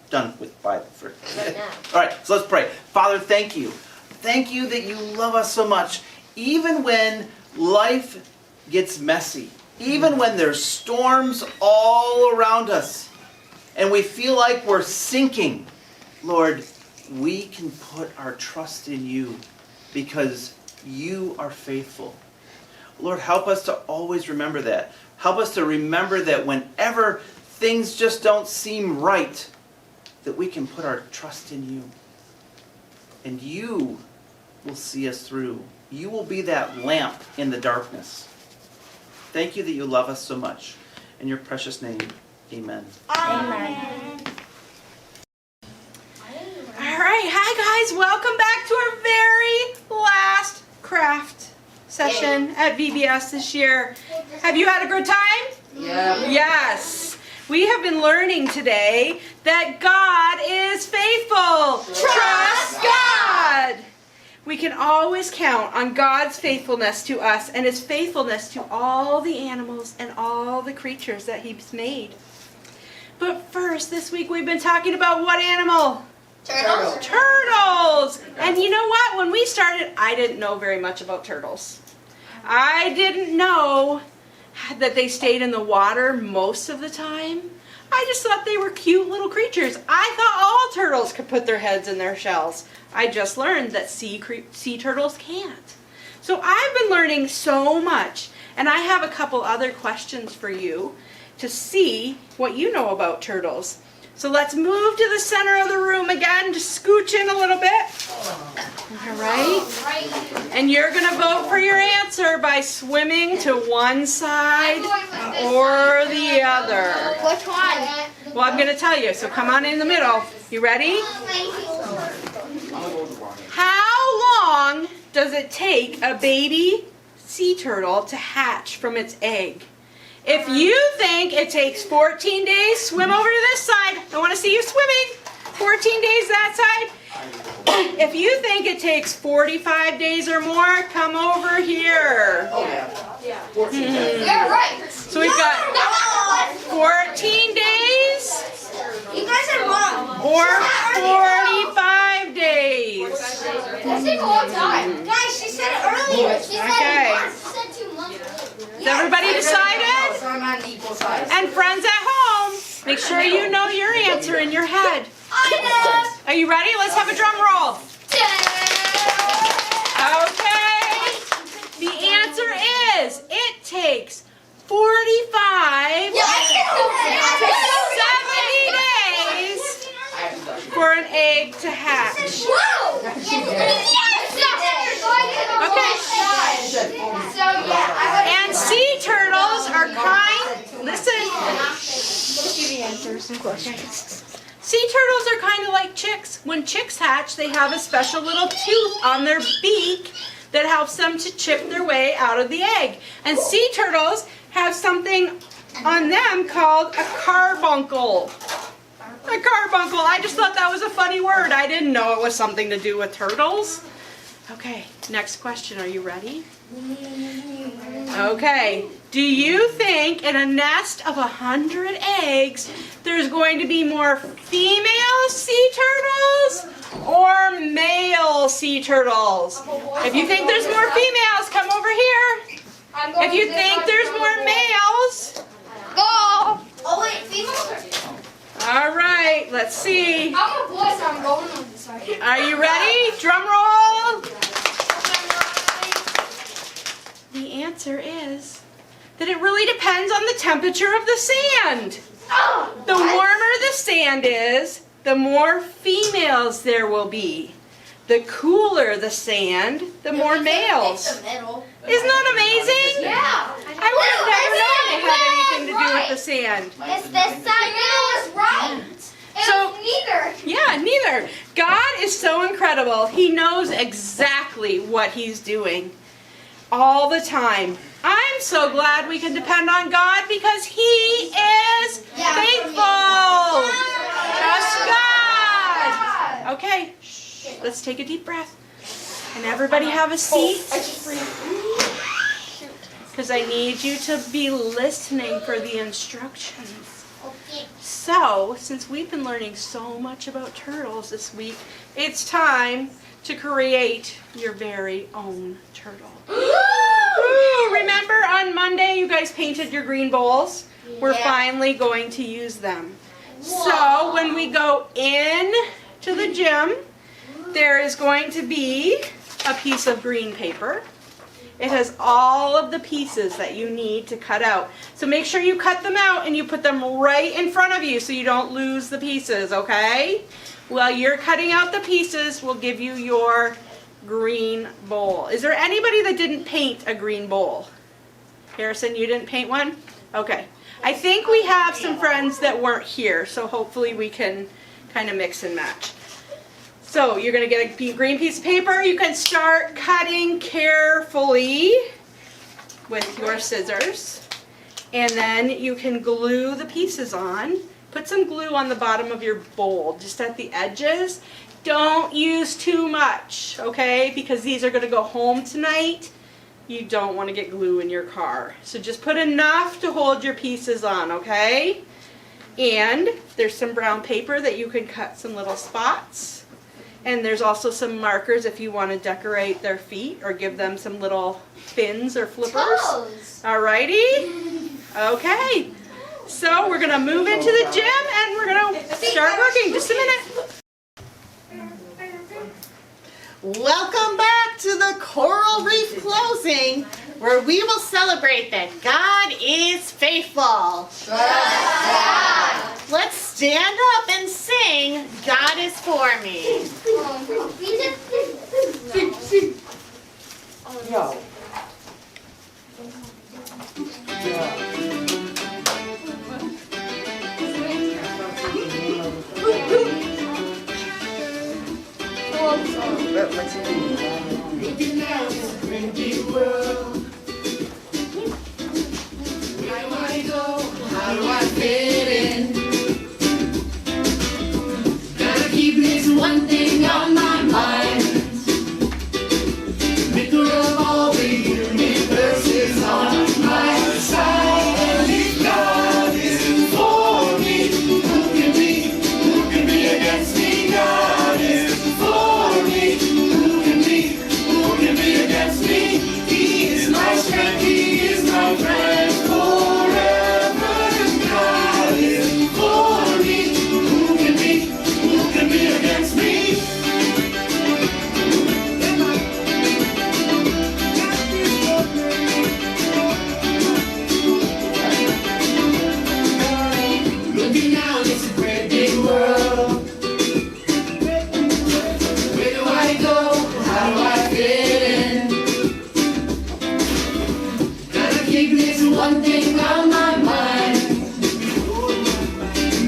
done with Bible for today. All right, so let's pray. Father, thank you. Thank you that you love us so much. Even when life gets messy, even when there's storms all around us, and we feel like we're sinking, Lord, we can put our trust in you because you are faithful. Lord, help us to always remember that. Help us to remember that whenever things just don't seem right, that we can put our trust in you. And you will see us through. You will be that lamp in the darkness. Thank you that you love us so much. In your precious name, amen.
Amen.
All right, hi guys, welcome back to our very last craft session at VBS this year. Have you had a good time?
Yeah.
Yes. We have been learning today that God is faithful. Trust God. We can always count on God's faithfulness to us and His faithfulness to all the animals and all the creatures that He's made. But first, this week we've been talking about what animal?
Turtles.
Turtles! And you know what? When we started, I didn't know very much about turtles. I didn't know that they stayed in the water most of the time. I just thought they were cute little creatures. I thought all turtles could put their heads in their shells. I just learned that sea turtles can't. So I've been learning so much, and I have a couple other questions for you to see what you know about turtles. So let's move to the center of the room again, just scooch in a little bit. All right. And you're going to vote for your answer by swimming to one side or the other.
Which one?
Well, I'm going to tell you, so come on in the middle. You ready? How long does it take a baby sea turtle to hatch from its egg? If you think it takes 14 days, swim over to this side. I want to see you swimming. 14 days that side. If you think it takes 45 days or more, come over here.
Oh, yeah. 14 days.
You're right.
So we've got 14 days
You guys are wrong.
or 45 days.
This is a long time. Guys, she said it earlier. She said
Okay.
it once. She said 2 months.
Has everybody decided?
So I'm on equal size.
And friends at home, make sure you know your answer in your head.
I
Are you ready? Let's have a drum roll.
know.
Okay. The answer is it takes 45
Yeah, I
to 70 days for an egg to hatch.
Whoa! So yeah,
And sea turtles are listen. Sea turtles are kind of like chicks. When chicks hatch, they have a special little tooth on their beak that helps them to chip their way out of the egg. And sea turtles have something on them called a carbuncle. A carbuncle. I just thought that was a funny word. I didn't know it was something to do with turtles. Okay, next question. Are you ready? Okay. Do you think in a nest of 100 eggs, there's going to be more female sea turtles or male sea turtles? If you think there's more females, come over here. If you think there's more males,
go. Oh wait, females are.
all right, let's see.
I'm a boy, so I'm going on this side.
Are you ready? Drum roll. The answer is that it really depends on the temperature of the sand. The warmer the sand is, the more females there will be. The cooler the sand, the more males.
It's the middle.
Isn't that amazing?
Yeah.
I would have never known it had anything to do with the sand.
It's this side. Middle is right.
So-
neither.
Yeah, neither. God is so incredible. He knows exactly what He's doing all the time. I'm so glad we can depend on God because He is faithful. let's take a deep breath. And everybody have a seat. Because I need you to be listening for the instructions.
Okay.
So, since we've been learning so much about turtles this week, it's time to create your very own turtle. Ooh, remember on Monday you guys painted your green bowls? We're finally going to use them. So when we go in to the gym, there is going to be a piece of green paper. It has all of the pieces that you need to cut out. So make sure you cut them out and you put them right in front of you so you don't lose the pieces, okay? While you're cutting out the pieces, we'll give you your green bowl. Is there anybody that didn't paint a green bowl? Harrison, you didn't paint one? Okay. I think we have some friends that weren't here, so hopefully we can kind of mix and match. So you're going to get a green piece of paper. You can start cutting carefully with your scissors. And then you can glue the pieces on. Put some glue on the bottom of your bowl, just at the edges. Don't use too much, okay? Because these are going to go home tonight. You don't want to get glue in your car. So just put enough to hold your pieces on, okay? And there's some brown paper that you can cut some little spots. And there's also some markers if you want to decorate their feet or give them some little fins or flippers.
Toes.
Alrighty? Okay. So we're going to move into the gym and we're going to start working. Just a minute.
Welcome back to the Coral Reef Closing, where we will celebrate that God is faithful. Let's stand up and sing, God is for me.
Yo. What's your name?
Looking out this crazy world. Where do I go? How do I fit in? Gotta keep this one thing on my mind. Maker of all the universe is on my side. And if God is for me, who can be against me? God is for me. Who can be against me? He is my strength, he is my friend forever. God is for me. Who can be against me? Looking out, it's a great big world. Where do I go? How do I fit in? Gotta keep this one thing on my mind.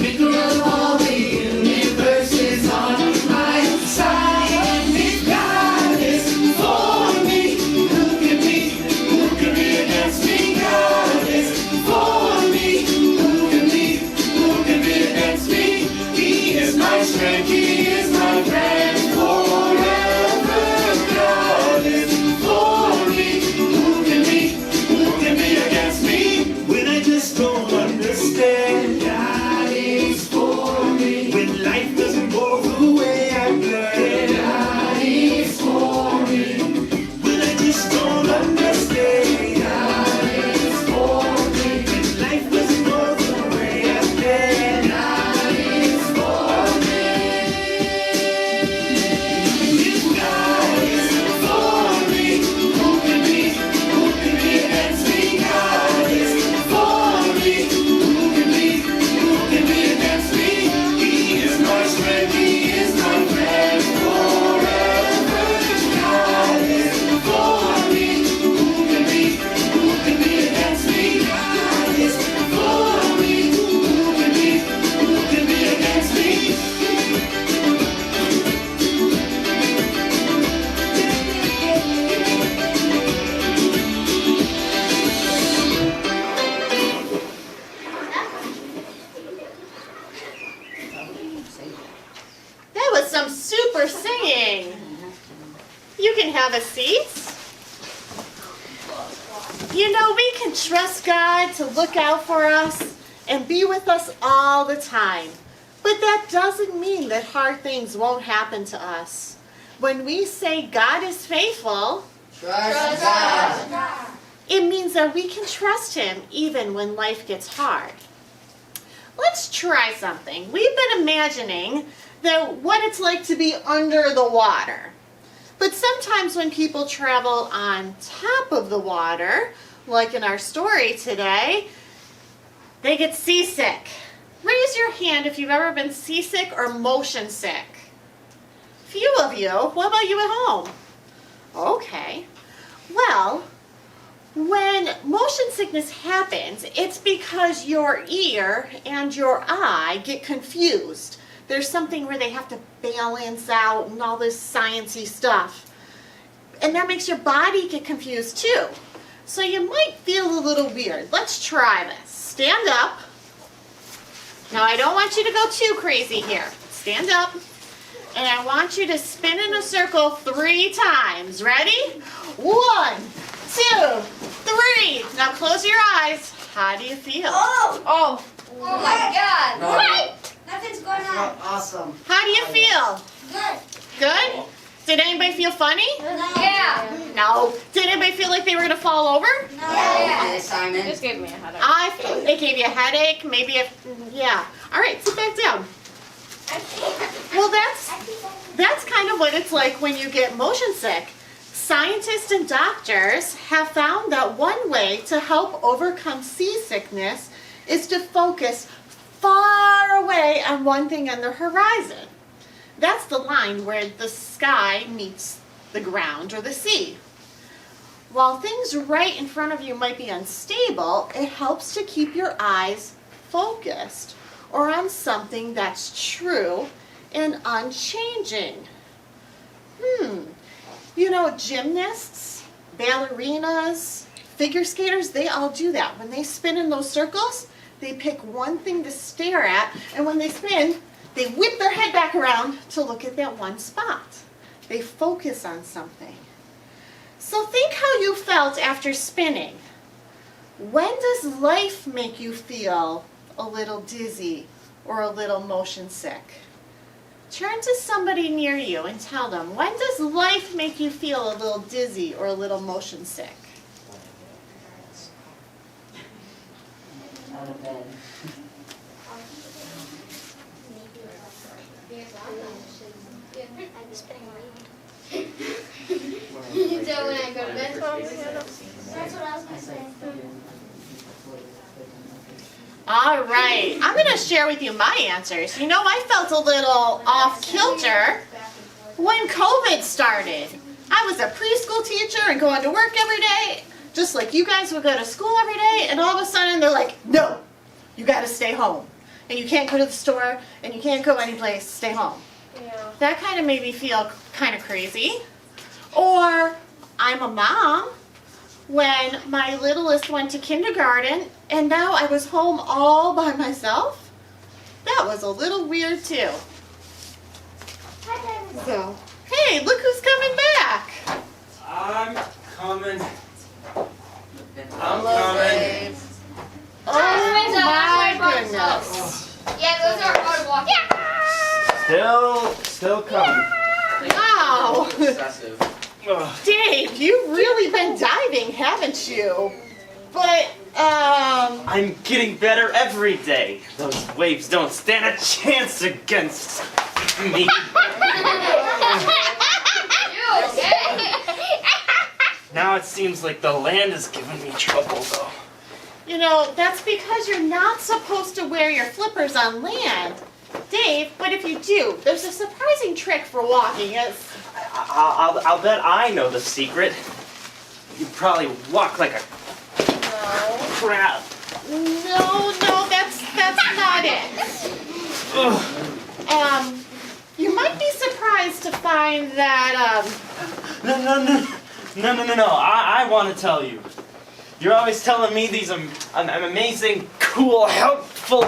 Maker of all the universe is on my side. And if God is for me, who can be against me? God is for me. Who can be against me? He is my strength, he is my friend forever. God is for me. Who can be against me? When I just don't understand, God is for me. When life doesn't go the way I planned, God is for me. When I just don't understand, God is for me. When life doesn't go the way I planned, God is for me. If God is for me, who can be against me? God is for me. Who can be against me? He is my strength, he is my friend forever. God is for me. Who can be against me? God is for me. Who can be against me?
That was some super we're singing. You can have a seat. You know, we can trust God to look out for us and be with us all the time. But that doesn't mean that hard things won't happen to us. When we say God is faithful,
Trust God.
it means that we can trust Him even when life gets hard. Let's try something. We've been imagining what it's like to be under the water. But sometimes when people travel on top of the water, like in our story today, they get seasick. Raise your hand if you've ever been seasick or motion sick. Few of you. What about you at home? Okay. Well, when motion sickness happens, it's because your ear and your eye get confused. There's something where they have to balance out and all this sciencey stuff. And that makes your body get confused too. So you might feel a little weird. Let's try this. Stand up. Now I don't want you to go too crazy here. Stand up. And I want you to spin in a circle 3 times. Ready? 1, 2, 3. Now close your eyes. How do you feel?
Oh my God.
No.
What? Nothing's going on.
Awesome.
How do you feel?
Good.
Good? Did anybody feel funny?
Yeah.
No. Did anybody feel like they were going to fall over?
No. Yeah.
Okay, Simon.
This gave me a headache.
It gave you a headache, maybe yeah. All right, sit back down. Well, that's kind of what it's like when you get motion sick. Scientists and doctors have found that one way to help overcome seasickness is to focus far away on one thing on the horizon. That's the line where the sky meets the ground or the sea. While things right in front of you might be unstable, it helps to keep your eyes focused or on something that's true and unchanging. You know, gymnasts, ballerinas, figure skaters, they all do that. When they spin in those circles, they pick one thing to stare at, and when they spin, they whip their head back around to look at that one spot. They focus on something. So think how you felt after spinning. When does life make you feel a little dizzy or a little motion sick? Turn to somebody near you and tell them, when does life make you feel a little dizzy or a little motion sick?
Out of bed.
So when I go to bed, that's what I was going to say.
All right, I'm going to share with you my answers. You know, I felt a little off kilter when COVID started. I was a preschool teacher and going to work every day, just like you guys would go to school every day, and all of a sudden they're like, no, you got to stay home. And you can't go to the store, and you can't go anyplace, stay home.
Yeah.
That kind of made me feel kind of crazy. Or I'm a mom when my littlest went to kindergarten and now I was home all by myself. That was a little weird too. So, hey, look who's coming back.
I'm coming. I'm coming.
Oh my goodness.
Yeah, those are hard walking.
Still coming.
Wow.
Excessive.
Ugh.
Dave, you've really been diving, haven't you? But,
I'm getting better every day. Those waves don't stand a chance against me.
You okay?
Now it seems like the land is giving me trouble, though.
you know, that's because you're not supposed to wear your flippers on land. Dave, but if you do, there's a surprising trick for walking.
I'll bet I know the secret. You probably walk like a crab.
No, that's not it.
Ugh.
You might be surprised to find that,
No. I want to tell you. You're always telling me these amazing, cool, helpful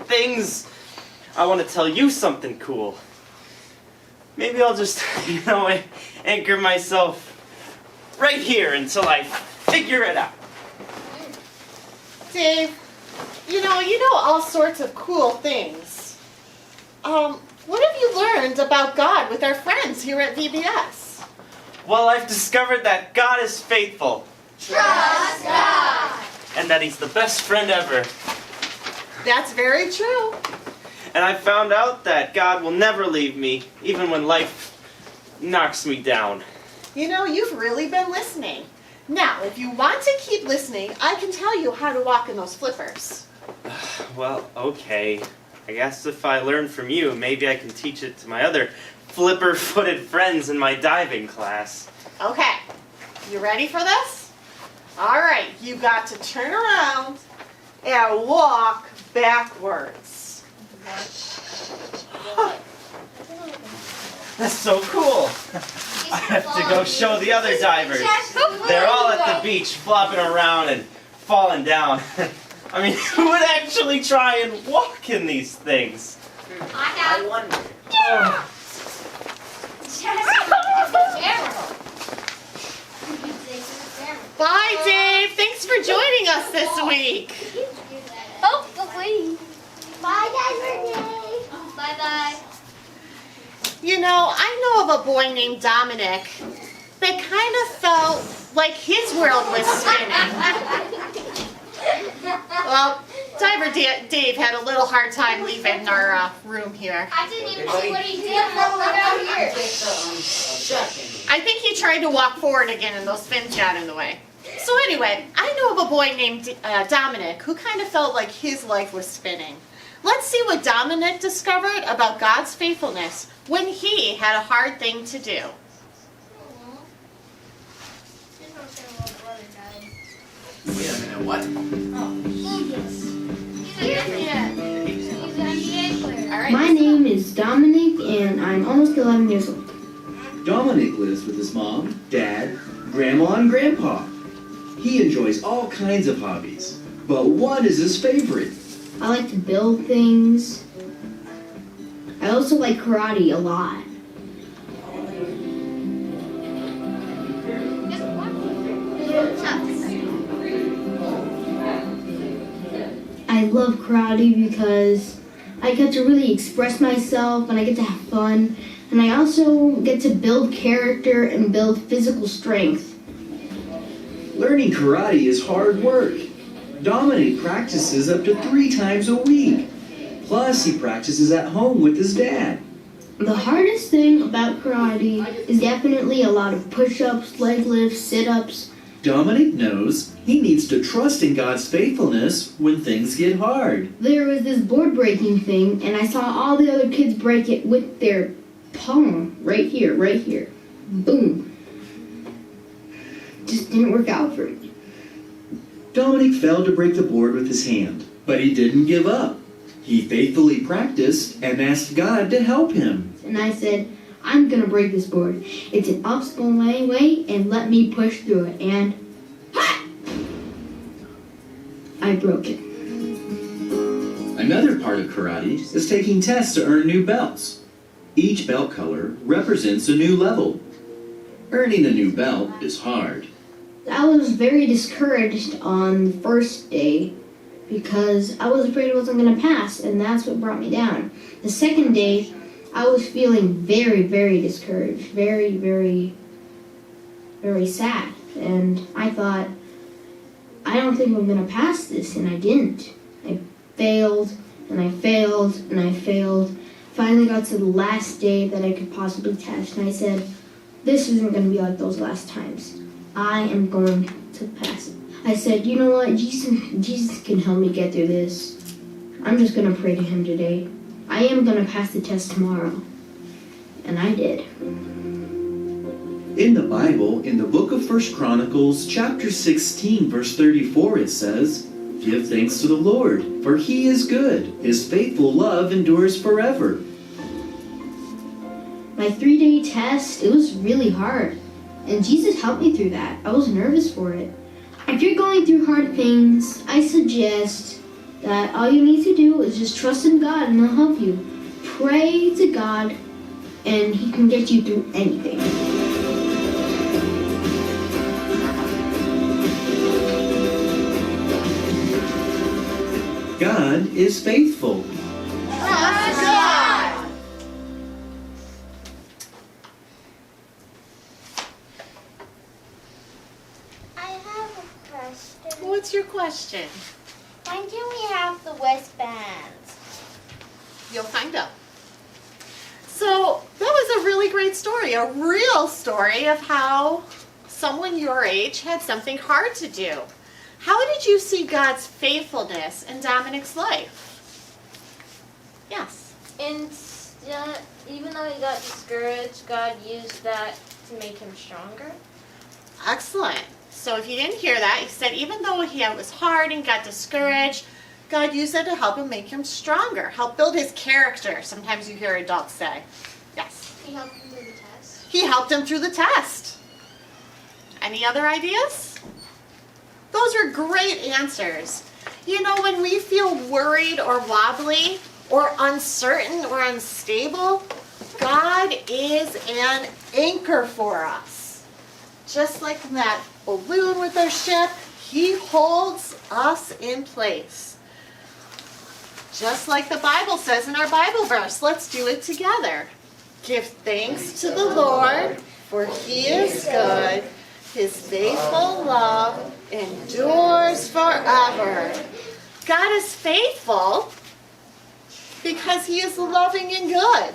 things. I want to tell you something cool. maybe I'll just, anchor myself right here until I figure it out.
Dave, you know all sorts of cool things. What have you learned about God with our friends here at VBS?
Well, I've discovered that God is faithful.
Trust God.
And that He's the best friend ever.
That's very true.
And I found out that God will never leave me, even when life knocks me down.
You've really been listening. Now, if you want to keep listening, I can tell you how to walk in those flippers.
Well, okay. I guess if I learn from you, maybe I can teach it to my other flipper-footed friends in my diving class.
Okay, you ready for this? All right, you got to turn around and walk backwards.
That's so cool. I have to go show the other divers. They're all at the beach flopping around and falling down. I mean, who would actually try and walk in these things?
I
wonder.
Bye, Dave. Thanks for joining us this week.
Oh, wait. Bye, Diver. Bye-bye.
I know of a boy named Dominic that kind of felt like his world was spinning. Well, Diver Dave had a little hard time leaving our room here.
I didn't even see what he did around here.
I think he tried to walk forward again and those fins got in the way. So anyway, I know of a boy named Dominic who kind of felt like his life was spinning. Let's see what Dominic discovered about God's faithfulness when he had a hard thing to do.
Wait a minute, what?
My name is Dominic and I'm almost 11 years old.
Dominic lives with his mom, dad, grandma, and grandpa. He enjoys all kinds of hobbies, but one is his favorite.
I like to build things. I also like karate a lot. I love karate because I get to really express myself and I get to have fun. And I also get to build character and build physical strength.
Learning karate is hard work. Dominic practices up to 3 times a week. Plus, he practices at home with his dad.
The hardest thing about karate is definitely a lot of push-ups, leg lifts, sit-ups.
Dominic knows he needs to trust in God's faithfulness when things get hard.
There was this board breaking thing, and I saw all the other kids break it with their palm. Right here. Boom. Just didn't work out for me.
Dominic failed to break the board with his hand, but he didn't give up. He faithfully practiced and asked God to help him.
And I said, I'm gonna break this board. It's an obstacle anyway, and let me push through it. And I broke it.
Another part of karate is taking tests to earn new belts. Each belt color represents a new level. Earning a new belt is hard.
I was very discouraged on the first day because I was afraid I wasn't going to pass, and that's what brought me down. The second day, I was feeling very, very discouraged, very, very, very sad. And I thought, I don't think I'm going to pass this, and I didn't. I failed, and I failed, and I failed. Finally got to the last day that I could possibly test, and I said, this isn't going to be like those last times. I am going to pass it. I said, you know what, Jesus can help me get through this. I'm just going to pray to him today. I am going to pass the test tomorrow. And I did.
In the Bible, in the book of 1 Chronicles, chapter 16, verse 34, it says, "Give thanks to the Lord, for he is good. His faithful love endures forever."
My 3-day test, it was really hard. And Jesus helped me through that. I was nervous for it. If you're going through hard things, I suggest that all you need to do is just trust in God and he'll help you. Pray to God and He can get you through anything.
God is faithful.
Trust God.
I have a question.
What's your question?
Why do we have the wristbands?
You'll find out. So that was a really great story, a real story of how someone your age had something hard to do. How did you see God's faithfulness in Dominic's life? Yes.
And even though he got discouraged, God used that to make him stronger.
Excellent. So if you didn't hear that, he said even though it was hard and got discouraged, God used that to help him make him stronger, help build his character. Sometimes you hear adults say. Yes.
He helped him through the test.
He helped him through the test. Any other ideas? Those are great answers. You know, when we feel worried or wobbly or uncertain or unstable, God is an anchor for us. Just like that balloon with our ship, He holds us in place. Just like the Bible says in our Bible verse. Let's do it together. Give thanks to the Lord, for He is good. His faithful love endures forever. God is faithful because He is loving and good.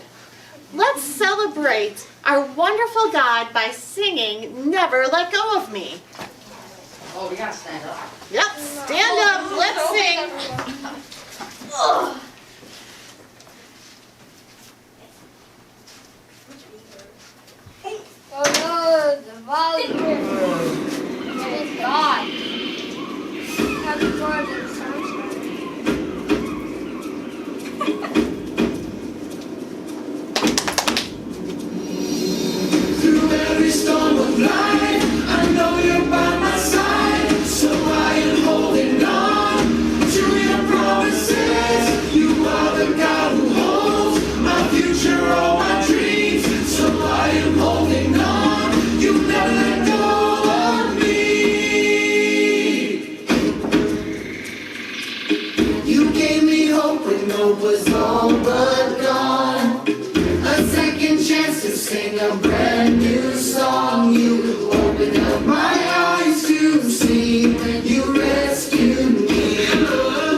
Let's celebrate our wonderful God by singing Never Let Go of Me.
Oh, we gotta stand up.
Yep, stand up, let's sing.
Oh no, the volume. Thank God. Happy birthday, sunshine.
Through every storm of life, I know you're by my side. So I am holding on to your promises. You are the God who holds my future, all my dreams. So I am holding on. You never let go of me. You gave me hope when hope was all but gone. A second chance to sing a brand new song. You opened up my eyes to see. You rescued me,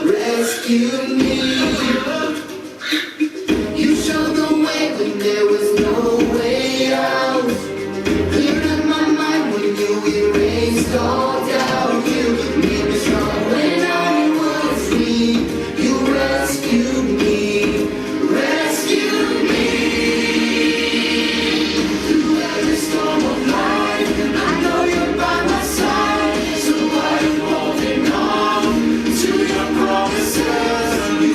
rescued me. You showed the way when there was no way out. Cleared up my mind when you erased all doubt. You made me strong when I was weak. You rescued me, rescued me. Through every storm of life, I know you're by my side. So I am holding on to your promises. You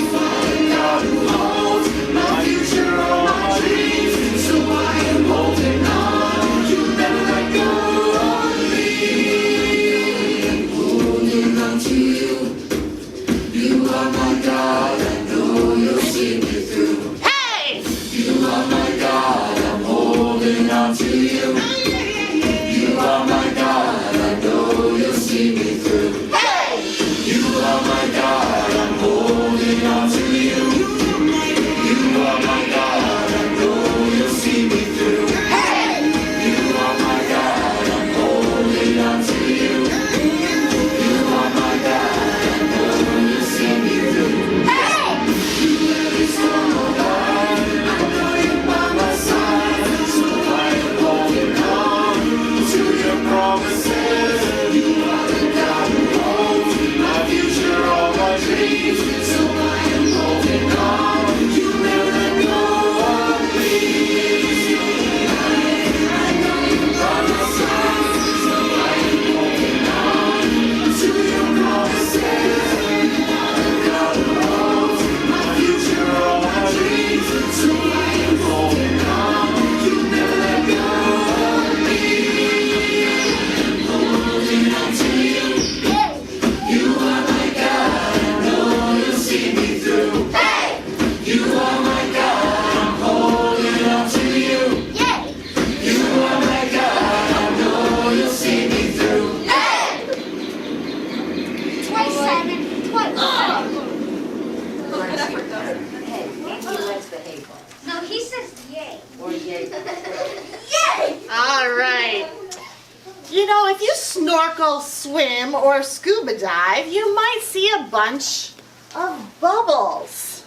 go swim or scuba dive, you might see a bunch of bubbles.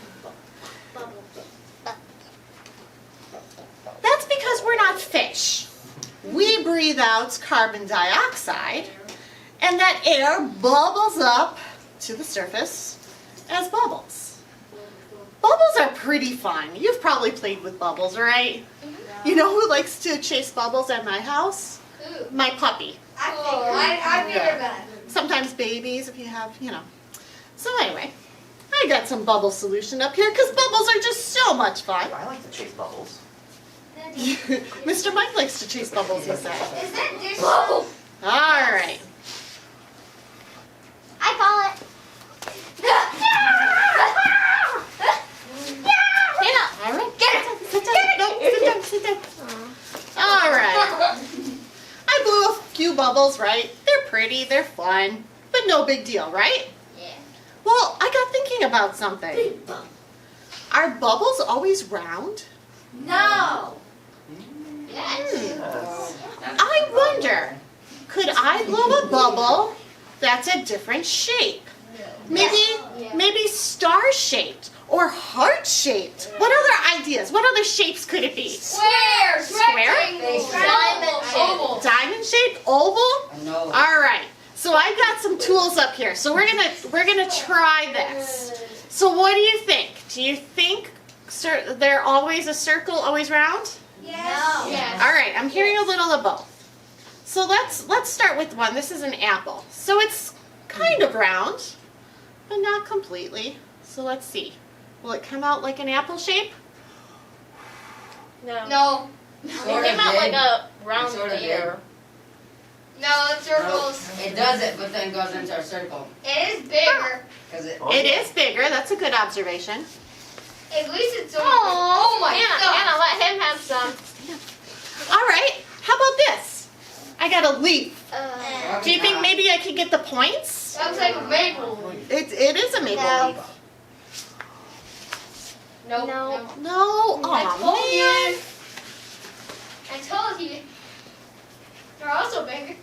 That's because we're not fish. We breathe out carbon dioxide, and that air bubbles up to the surface as bubbles. Bubbles are pretty fun. You've probably played with bubbles, right? You know who likes to chase bubbles at my house?
Who?
My puppy.
I've never done it.
Sometimes babies, if you have, So anyway, I got some bubble solution up here because bubbles are just so much fun.
I like to chase bubbles.
Mr. Mike likes to chase bubbles, he said.
Is that dish soap?
All right.
I call it.
All right. Sit down. No, sit down. All right. I blew a few bubbles, right? They're pretty, they're fun, but no big deal, right?
Yeah.
Well, I got thinking about something. Are bubbles always round?
No. Yes.
I wonder, could I blow a bubble that's a different shape? Maybe star-shaped or heart-shaped. What other ideas? What other shapes could it be?
Square.
Square?
Diamond shape.
Diamond shape? Oval?
No.
All right. So I've got some tools up here. So we're gonna try this. So what do you think? Do you think they're always a circle, always round?
Yes. Yes.
All right. I'm hearing a little of both. So let's start with one. This is an apple. So it's kind of round, but not completely. So let's see. Will it come out like an apple shape?
No.
No.
It came out like a round
Sort of
ear.
No, it's circles.
It does it, but then goes into a circle.
It is bigger.
Cause it.
It is bigger. That's a good observation.
At least it's so.
Oh
my
Anna, let him have some.
All right. How about this? I got a leaf. Do you think maybe I could get the points?
Sounds like a maple.
It is a maple
No.
leaf.
No.
No.
I
Aw,
told
man.
you. I told you. They're also bigger.